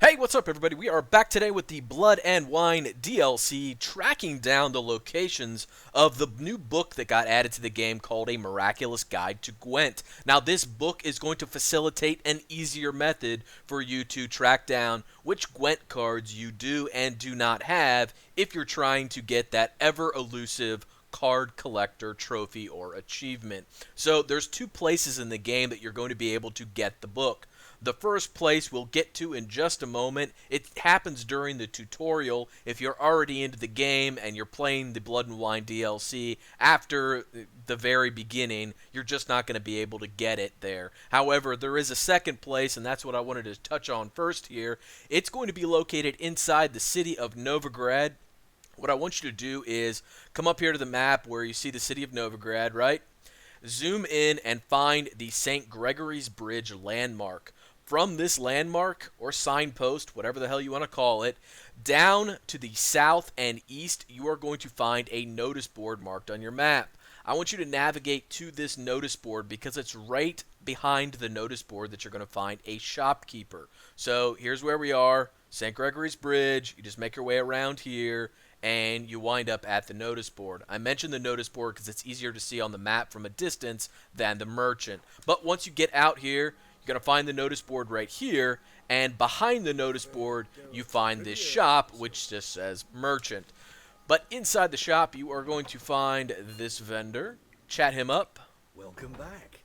Hey, what's up, everybody? We are back today with the Blood and Wine DLC, tracking down the locations of the new book that got added to the game called A Miraculous Guide to Gwent. Now, this book is going to facilitate an easier method for you to track down which Gwent cards you do and do not have if you're trying to get that ever-elusive card collector trophy or achievement. So, there's two places in the game that you're going to be able to get the book. The first place we'll get to in just a moment. It happens during the tutorial. If you're already into the game and you're playing the Blood and Wine DLC after the very beginning, you're just not going to be able to get it there. However, there is a second place, and that's what I wanted to touch on first here. It's going to be located inside the city of Novigrad. What I want you to do is come up here to the map where you see the city of Novigrad, right? Zoom in and find the St. Gregory's Bridge landmark. From this landmark, or signpost, whatever the hell you want to call it, down to the south and east, you are going to find a notice board marked on your map. I want you to navigate to this notice board because it's right behind the notice board that you're going to find a shopkeeper. So here's where we are, St. Gregory's Bridge. You just make your way around here, and you wind up at the notice board. I mentioned the notice board because it's easier to see on the map from a distance than the merchant. But once you get out here, you're going to find the notice board right here, and behind the notice board, you find this shop, which just says merchant. But inside the shop, you are going to find this vendor. Chat him up. Welcome back.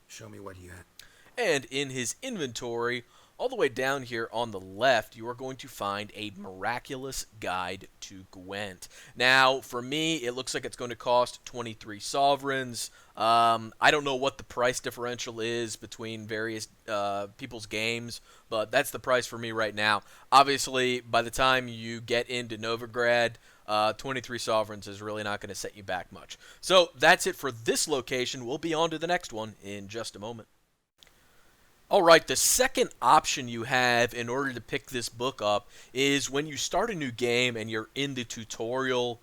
Show me what you had. And in his inventory, all the way down here on the left, you are going to find A Miraculous Guide to Gwent. Now, for me, it looks like it's going to cost 23 sovereigns. I don't know what the price differential is between various people's games, but that's the price for me right now. Obviously, by the time you get into Novigrad, 23 sovereigns is really not going to set you back much. So that's it for this location. We'll be on to the next one in just a moment. Alright, the second option you have in order to pick this book up is when you start a new game and you're in the tutorial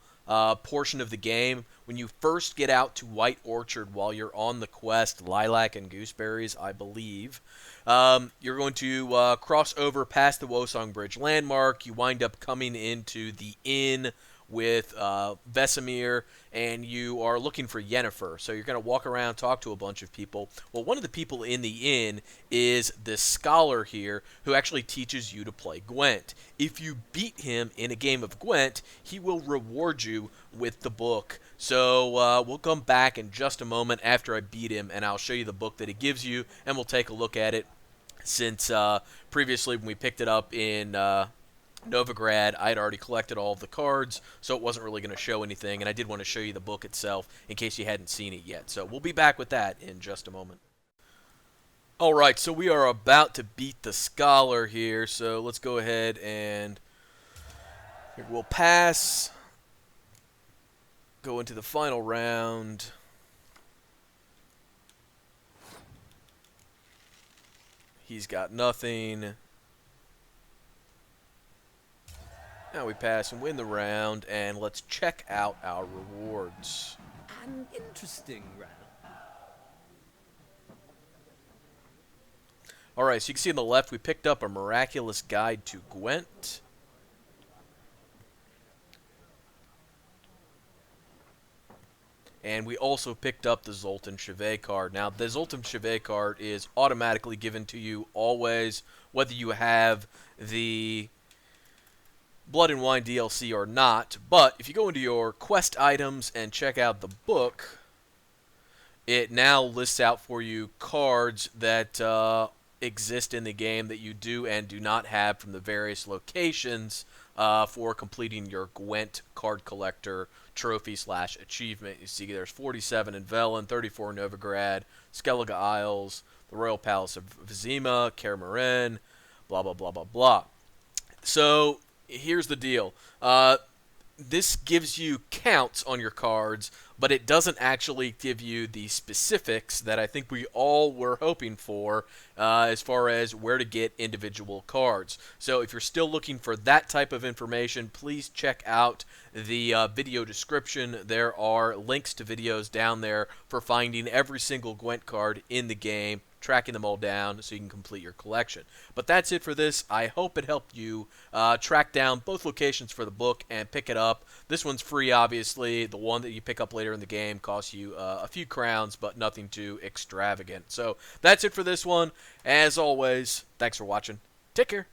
portion of the game. When you first get out to White Orchard while you're on the quest, Lilac and Gooseberries, I believe, you're going to cross over past the Wosong Bridge landmark. You wind up coming into the inn with Vesemir, and you are looking for Yennefer. So you're going to walk around, talk to a bunch of people. Well, one of the people in the inn is this scholar here who actually teaches you to play Gwent. If you beat him in a game of Gwent, he will reward you with the book. So we'll come back in just a moment after I beat him, and I'll show you the book that he gives you, and we'll take a look at it. Since previously when we picked it up in Novigrad, I had already collected all of the cards, so it wasn't really going to show anything, and I did want to show you the book itself in case you hadn't seen it yet. So we'll be back with that in just a moment. Alright, so we are about to beat the scholar here, so let's go ahead and we'll pass, go into the final round. He's got nothing. Now we pass and win the round, and let's check out our rewards. An interesting round. Alright, so you can see on the left we picked up A Miraculous Guide to Gwent. And we also picked up the Zoltan Chevet card. Now, the Zoltan Chevet card is automatically given to you always, whether you have the Blood and Wine DLC or not. But if you go into your quest items and check out the book, it now lists out for you cards that exist in the game that you do and do not have from the various locations for completing your Gwent card collector trophy / achievement. You see there's 47 in Velen, 34 in Novigrad, Skellige Isles, the Royal Palace of Vizima, Kaer Morhen, blah, blah, blah, blah, blah. So here's the deal. This gives you counts on your cards, but it doesn't actually give you the specifics that I think we all were hoping for as far as where to get individual cards. So if you're still looking for that type of information, please check out the video description. There are links to videos down there for finding every single Gwent card in the game, tracking them all down so you can complete your collection. But that's it for this. I hope it helped you track down both locations for the book and pick it up. This one's free, obviously. The one that you pick up later in the game costs you a few crowns, but nothing too extravagant. So that's it for this one. As always, thanks for watching. Take care.